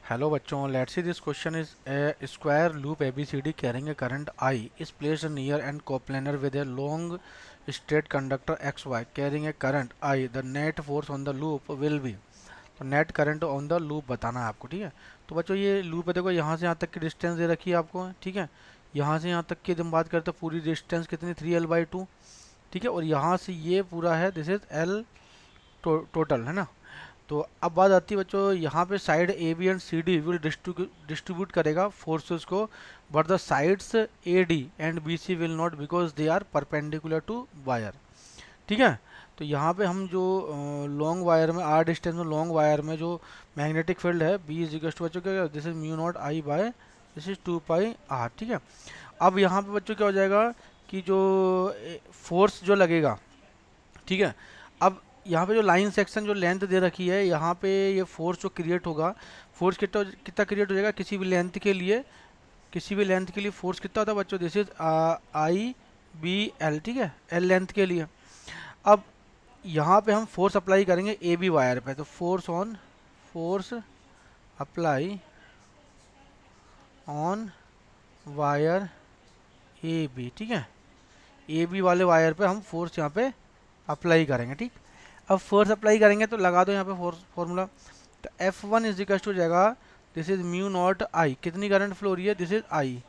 Hello बच्चों, let's see this question is a square loop ABCD carrying a current I is placed near and coplanar with a long straight conductor X Y carrying a current I the net force on the loop will be. तो net current on the loop बताना है आपको, ठीक है। तो बच्चों ये loop है, देखो यहाँ से यहाँ तक की डिस्टेंस दे रखी है आपको, ठीक है। यहाँ से यहाँ तक की हम बात करते हैं, पूरी डिस्टेंस कितनी 3L/2, ठीक है। और यहाँ से ये पूरा है, दिस इज L टोटल, है ना। तो अब बात आती है बच्चों, यहाँ पे side A B and C D will distribute करेगा फोर्सेस को, but the sides A D and B C will not because they are perpendicular to wire, ठीक है। तो यहाँ पे हम जो लॉन्ग वायर में आर डिस्टेंस में लॉन्ग वायर में जो मैग्नेटिक फील्ड है बी इज इक्वल टू बच्चों क्या, this is mu naught I by this is 2πr, ठीक है। अब यहाँ पे बच्चों क्या हो जाएगा कि जो फोर्स जो लगेगा, ठीक है। अब यहाँ पे जो लाइन सेक्शन जो लेंथ दे रखी है, यहाँ पे ये फोर्स जो क्रिएट होगा, फोर्स कितना कितना क्रिएट हो जाएगा किसी भी लेंथ के लिए, किसी भी लेंथ के लिए फोर्स कितना होता है बच्चों, दिस इज I/B/L, ठीक है, L लेंथ के लिए। अब यहाँ पे हम फोर्स अप्लाई करेंगे ए बी वायर पे, तो force apply on wire A B, ठीक है। ए बी वाले वायर पे हम फोर्स यहाँ पे अप्लाई करेंगे, ठीक। अब फोर्स अप्लाई करेंगे तो लगा दो यहाँ पे फोर्स फॉर्मूला, तो F1 इज इक्वल टू जाएगा, दिस इज म्यू नॉट आई, कितनी करंट फ्लो हो रही है, दिस इज आई,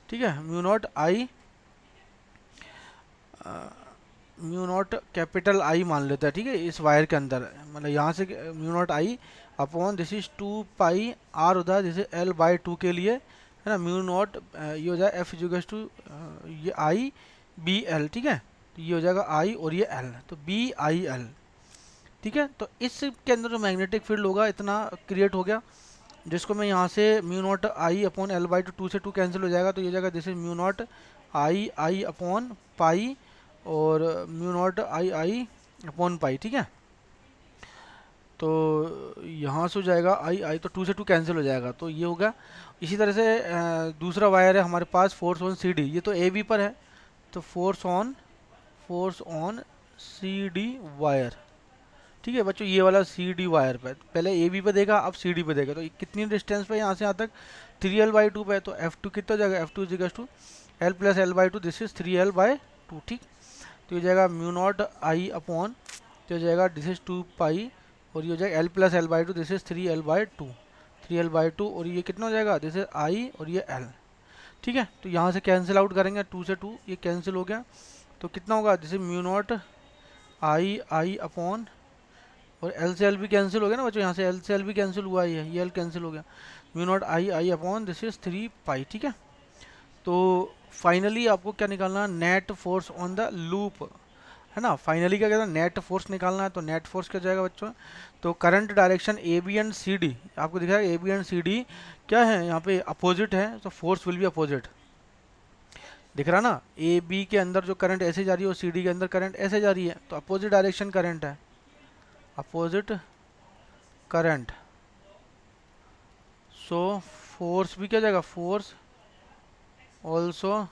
ठीक है। म्यू नॉट कैपिटल आई मान लेते हैं, ठीक है, इस वायर के अंदर, मतलब यहाँ से mu naught I upon this is 2πr होता है, दिस इज L/2 के लिए, है ना। म्यू नॉट ये हो जाए F इज टू ये I/B/L, ठीक है। तो ये हो जाएगा आई और ये L, तो B/I/L, ठीक है। तो इसके अंदर जो मैग्नेटिक फील्ड होगा इतना क्रिएट हो गया, जिसको मैं यहाँ से mu naught I upon L/2, 2 से 2 कैंसिल हो जाएगा, तो ये जाएगा this is mu naught I upon pi और mu naught I upon pi, ठीक है। तो यहाँ से हो जाएगा आई, तो 2 से 2 कैंसिल हो जाएगा, तो ये होगा। इसी तरह से दूसरा वायर है हमारे पास, फोर्स ऑन सी डी, ये तो ए बी पर है, तो force on C D wire, ठीक है बच्चों। ये वाला सी डी वायर पे पहले ए बी पे देगा, अब सी डी पे देगा, तो कितनी डिस्टेंस पे यहाँ से यहाँ तक 3L/2 पे है, तो F2 कितना हो जाएगा, F2 is equal to L plus L/2, this is 3L/2, ठीक। तो ये जाएगा म्यू नॉट आई अपॉन, तो हो जाएगा दिस इज 2π, और ये हो जाएगा L plus L/2, this is 3L/2, और ये कितना हो जाएगा, दिस इज आई और ये L, ठीक है। तो यहाँ से कैंसिल आउट करेंगे, 2 से 2 ये कैंसिल हो गया, तो कितना होगा, this is mu naught I upon, और एल से एल भी कैंसिल हो गया ना बच्चों, यहाँ से एल से एल भी कैंसिल हुआ ही है, ये एल कैंसिल हो गया, mu naught I upon this is 3π, ठीक है। तो फाइनली आपको क्या निकालना है, net force on the loop, है ना। फाइनली क्या कहता है, नेट फोर्स निकालना है, तो नेट फोर्स क्या जाएगा बच्चों, तो current direction A B and C D आपको दिख रहा है, A B and C D क्या है यहाँ पे, अपोजिट है, तो फोर्स विल बी अपोजिट, दिख रहा ना। ए बी के अंदर जो करंट ऐसे जा रही है और सी डी के अंदर करंट ऐसे जा रही है, तो अपोजिट डायरेक्शन करंट है, अपोजिट करंट, सो फोर्स भी क्या जाएगा, force also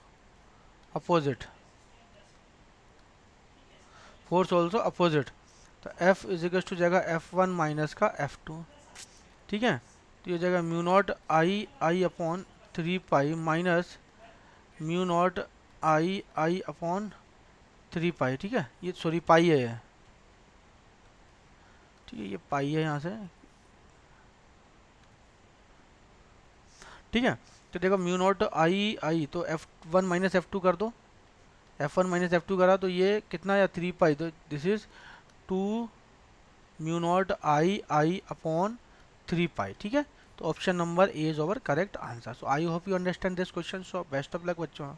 opposite, force also opposite. तो F इज इक्वल टू जाएगा F1 माइनस का F2, ठीक है। तो ये जाएगा mu naught I upon 3π minus mu naught I upon 3π, ठीक है। ये सॉरी पाई है ये, ठीक है, ये पाई है यहाँ से, ठीक है। तो देखो म्यू नॉट आई तो F1 माइनस F2 कर दो, F1 माइनस F2 करा तो ये कितना या 3π, तो this is 2 mu naught I upon 3π, ठीक है। तो option number A is over correct answer. So I hope you understand this question. So best of luck बच्चों।